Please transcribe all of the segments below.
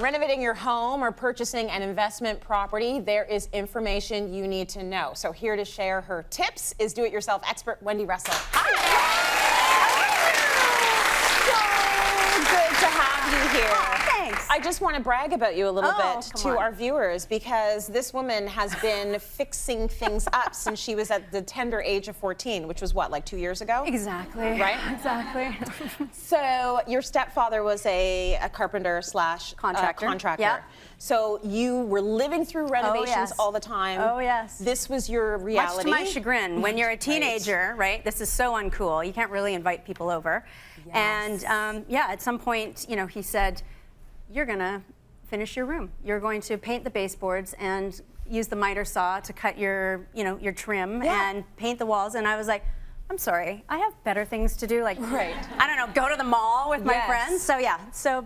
renovating your home or purchasing an investment property, there is information you need to know. So here to share her tips is do-it-yourself expert Wendy Russell. So good to have you here. Thanks. I just want to brag about you a little bit to on. our viewers, because this woman has been fixing things up since she was at the tender age of 14, which was what, like 2 years ago? Exactly. Right? Exactly. So your stepfather was a carpenter slash contractor. Yeah. So you were living through renovations all the time. Oh, yes. This was your reality. Much to my chagrin. When you're a teenager, right, this is so uncool. You can't really invite people over. Yes. And yeah, at some point, you know, he said, you're going to finish your room. You're going to paint the baseboards and use the miter saw to cut your, you know, your trim and paint the walls. And I was like, I'm sorry, I have better things to do. Like, I don't know, go to the mall with my friends. So yeah,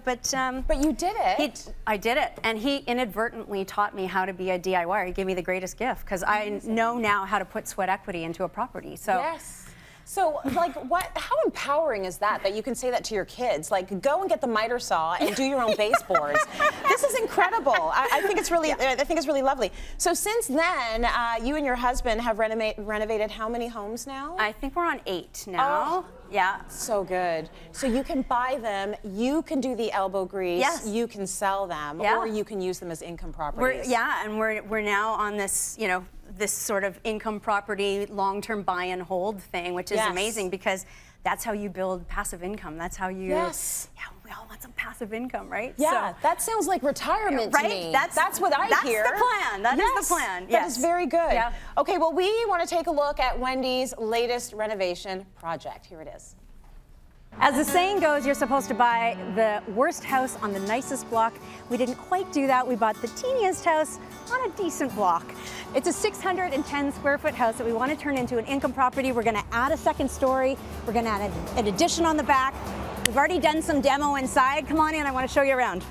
but you did it. I did it, and he inadvertently taught me how to be a DIYer. He gave me the greatest gift, because I know now how to put sweat equity into a property. So. Yes. So, like, how empowering is that you can say that to your kids? Like, go and get the miter saw and do your own baseboards. This is incredible. I think it's really, I think it's really lovely. So, since then, you and your husband have renovated how many homes now? I think we're on 8 now. Oh. Yeah. So good. So you can buy them, you can do the elbow grease, you can sell them, or you can use them as income properties. We're now on this, you know, this sort of income property long-term buy and hold thing, which is amazing, because that's how you build passive income. That's how you. Yes. Yeah, we all want some passive income, right? Yeah, so, that sounds like retirement to me. That's what I hear. That's the plan. That is the plan. That is very good. Yeah. Okay, well, we want to take a look at Wendy's latest renovation project. Here it is. As the saying goes, you're supposed to buy the worst house on the nicest block. We didn't quite do that. We bought the teeniest house on a decent block. It's a 610 square foot house that we want to turn into an income property. We're going to add a second story. We're going to add an addition on the back. We've already done some demo inside. Come on in, I want to show you around.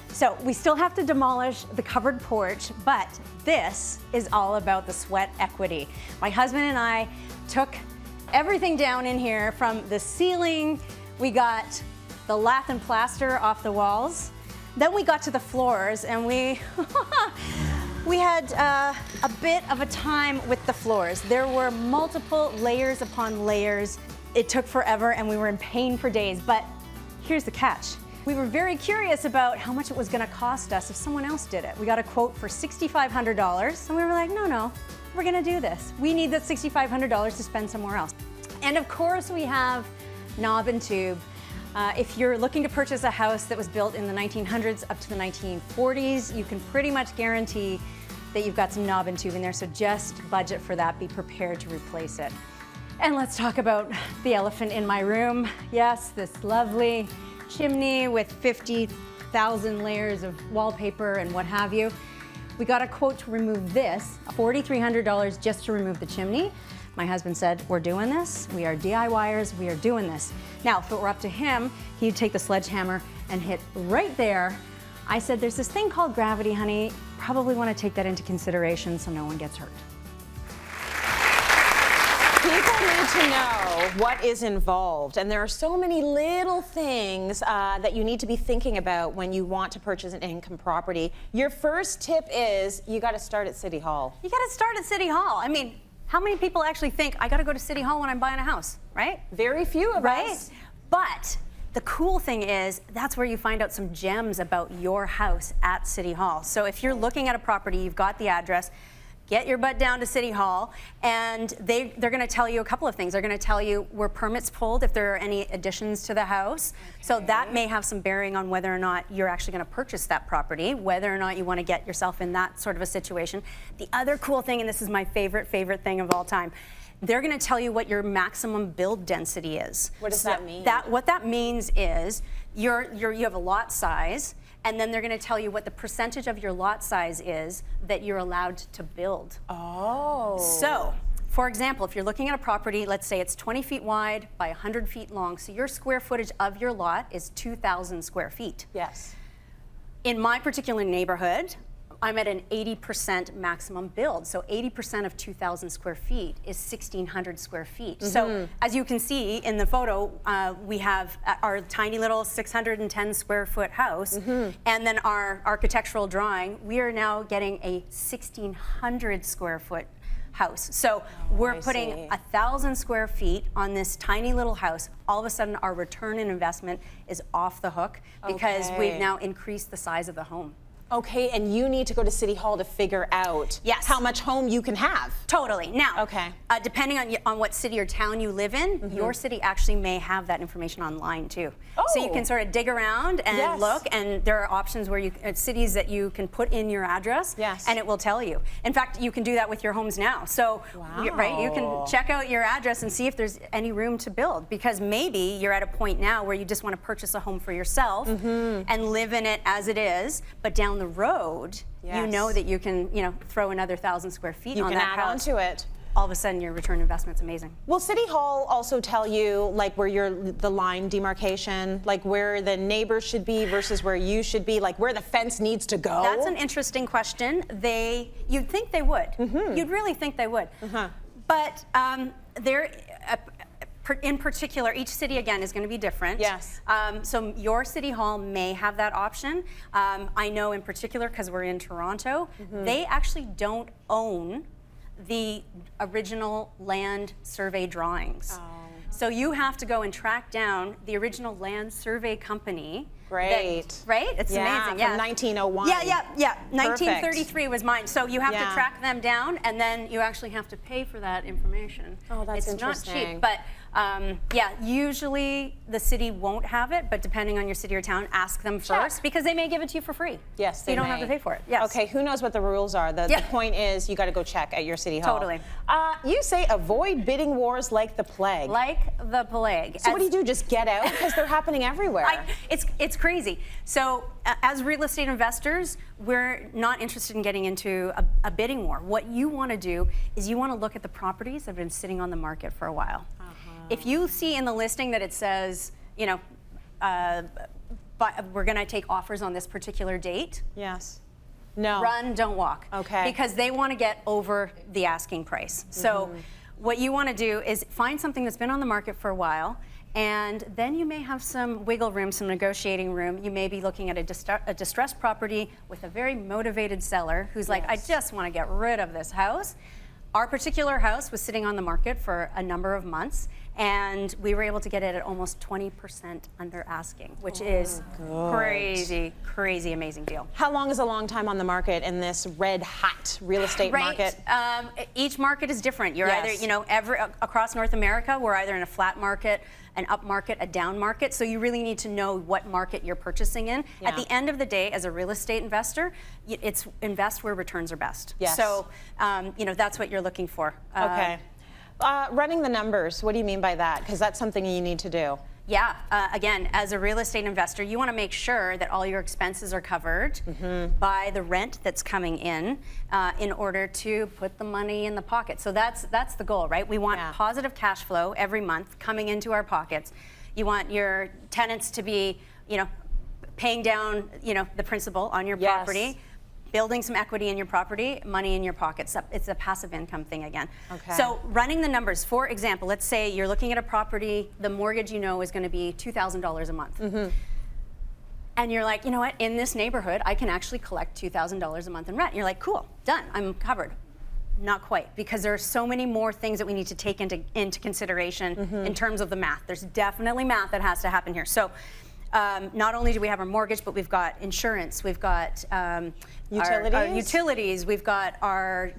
So we still have to demolish the covered porch, but this is all about the sweat equity. My husband and I took everything down in here, from the ceiling. We got the lath and plaster off the walls. Then we got to the floors, and we had a bit of a time with the floors. There were multiple layers upon layers. It took forever, and we were in pain for days. But here's the catch. We were very curious about how much it was going to cost us if someone else did it. We got a quote for $6,500, and we were like, no, we're going to do this. We need that $6,500 to spend somewhere else. And of course, we have knob and tube. If you're looking to purchase a house that was built in the 1900s up to the 1940s, you can pretty much guarantee that you've got some knob and tube in there, so just budget for that. Be prepared to replace it. And let's talk about the elephant in my room. Yes, this lovely chimney with 50,000 layers of wallpaper and what have you. We got a quote to remove this, $4,300 just to remove the chimney. My husband said, we're doing this. We are DIYers, we are doing this. Now, if it were up to him, he'd take the sledgehammer and hit right there. I said, there's this thing called gravity, honey. Probably want to take that into consideration so no one gets hurt. People need to know what is involved, and there are so many little things that you need to be thinking about when you want to purchase an income property. Your first tip is you got to start at City Hall. You got to start at City Hall. I mean, how many people actually think I got to go to City Hall when I'm buying a house, right? Very few of us. But the cool thing is that's where you find out some gems about your house at City Hall. So if you're looking at a property, you've got the address, get your butt down to City Hall, and they're going to tell you a couple of things. They're going to tell you were permits pulled if there are any additions to the house. So that may have some bearing on whether or not you're actually going to purchase that property, whether or not you want to get yourself in that sort of a situation. The other cool thing, and this is my favorite thing of all time, they're going to tell you what your maximum build density is. What does that mean? What that means is you have a lot size, and then they're going to tell you what the percentage of your lot size is that you're allowed to build. Oh. So, for example, if you're looking at a property, let's say it's 20 feet wide by 100 feet long, so your square footage of your lot is 2,000 square feet. Yes. In my particular neighborhood, I'm at an 80% maximum build. So 80% of 2,000 square feet is 1,600 square feet. So as you can see in the photo, we have our tiny little 610 square foot house. And then our architectural drawing, we are now getting a 1,600 square foot house. So we're putting 1,000 square feet on this tiny little house. All of a sudden, our return on investment is off the hook because we've now increased the size of the home. Okay, and you need to go to City Hall to figure out how much home you can have. Totally. Now, depending on what city or town you live in, your city actually may have that information online too. So you can sort of dig around and look, and there are options where cities that you can put in your address, and it will tell you. In fact, you can do that with your homes now. So, you can check out your address and see if there's any room to build, because maybe you're at a point now where you just want to purchase a home for yourself and live in it as it is, but down the road, you know that you can, throw another 1,000 square feet on that house. You can add on to it. All of a sudden, your return investment's amazing. Will City Hall also tell you, like, where the line demarcation, like where the neighbors should be versus where you should be, like where the fence needs to go? That's an interesting question. You'd think they would. You'd really think they would. But in particular, each city, again, is going to be different. So your City Hall may have that option. I know in particular, because we're in Toronto, they actually don't own the original land survey drawings. So you have to go and track down the original land survey company. Right? It's amazing. From 1901. 1933 was mine. So you have to track them down, and then you actually have to pay for that information. That's interesting. It's not cheap, but usually the city won't have it, but depending on your city or town, ask them first, because they may give it to you for free. Yes, so you don't have to pay for it. Yes. Okay, who knows what the rules are? The point is, you got to go check at your City Hall. Totally. You say avoid bidding wars like the plague. Like the plague. So what do you do? Just get out? Because they're happening everywhere. It's crazy. So as real estate investors, we're not interested in getting into a bidding war. What you want to do is you want to look at the properties that have been sitting on the market for a while. If you see in the listing that it says, but we're going to take offers on this particular date. No. Run, don't walk. Okay. Because they want to get over the asking price. So what you want to do is find something that's been on the market for a while, and then you may have some wiggle room, some negotiating room. You may be looking at a distressed property with a very motivated seller who's like, I just want to get rid of this house. Our particular house was sitting on the market for a number of months, and we were able to get it at almost 20% under asking, which is crazy, crazy, amazing deal. How long is a long time on the market in this red hot real estate market? Each market is different. You're either, across North America, we're either in a flat market, an up market, a down market. So you really need to know what market you're purchasing in. At the end of the day, as a real estate investor, it's invest where returns are best. So, that's what you're looking for. Okay. Running the numbers, what do you mean by that? Because that's something you need to do. Again, as a real estate investor, you want to make sure that all your expenses are covered by the rent that's coming in order to put the money in the pocket. So that's the goal, right? We want positive cash flow every month coming into our pockets. You want your tenants to be, paying down, the principal on your property. Building some equity in your property, money in your pockets. It's a passive income thing again. So running the numbers, for example, let's say you're looking at a property, the mortgage is going to be $2,000 a month. And you're like, you know what, in this neighborhood, I can actually collect $2,000 a month in rent. And you're like, cool, done, I'm covered. Not quite, because there are so many more things that we need to take into consideration in terms of the math. There's definitely math that has to happen here. So not only do we have our mortgage, but we've got insurance, we've got our utilities, we've got our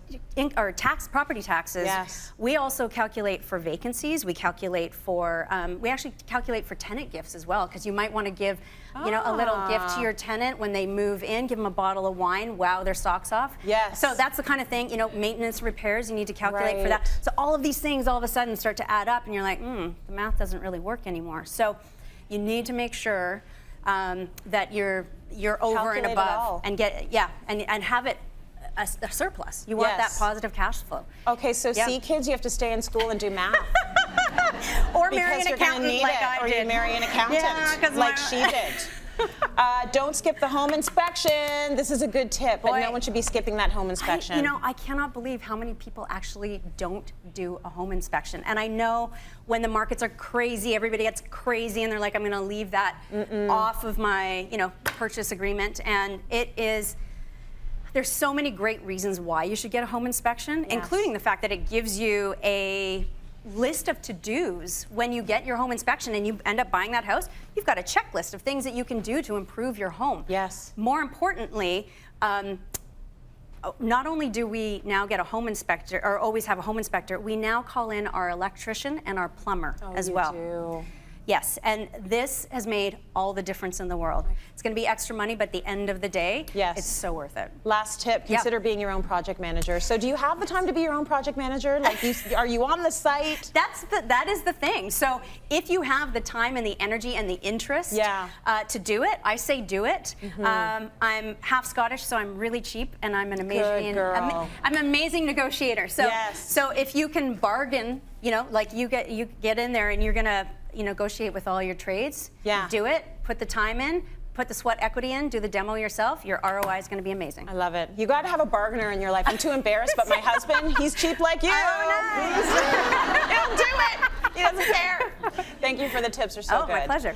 property taxes. We also calculate for vacancies. We calculate for, we actually calculate for tenant gifts as well, because you might want to give, a little gift to your tenant when they move in. Give them a bottle of wine. Wow, their socks off. So that's the kind of thing. Maintenance, repairs. You need to calculate for that. So all of these things all of a sudden start to add up, and you're like, the math doesn't really work anymore. So you need to make sure that you're over and above and get and have it a surplus. You want that positive cash flow. Okay, so see, kids, you have to stay in school and do math. Or marry an accountant like I did. Or you marry an accountant like she did. Don't skip the home inspection. This is a good tip, but no one should be skipping that home inspection. You know, I cannot believe how many people actually don't do a home inspection. And I know when the markets are crazy, everybody gets crazy and they're like, I'm gonna leave that off of my, purchase agreement. And there's so many great reasons why you should get a home inspection, including the fact that it gives you a list of to-dos when you get your home inspection and you end up buying that house. You've got a checklist of things that you can do to improve your home. Yes. More importantly, not only do we now get a home inspector, or always have a home inspector, we now call in our electrician and our plumber as well. Do. Yes, and this has made all the difference in the world. It's going to be extra money, but at the end of the day, it's so worth it. Last tip, consider being your own project manager. So do you have the time to be your own project manager? Like, are you on the site? That is the thing. So if you have the time and the energy and the interest to do it, I say do it. I'm half Scottish, so I'm really cheap, and I'm an amazing, I'm an amazing negotiator. So, so if you can bargain, like you get in there and you're gonna negotiate with all your trades. Do it. Put the time in. Put the sweat equity in. Do the demo yourself. Your ROI is going to be amazing. I love it. You got to have a bargainer in your life. I'm too embarrassed, but my husband, he's cheap like you. Oh, nice. He'll do it. He doesn't care. Thank you for the tips. They're so good. My pleasure.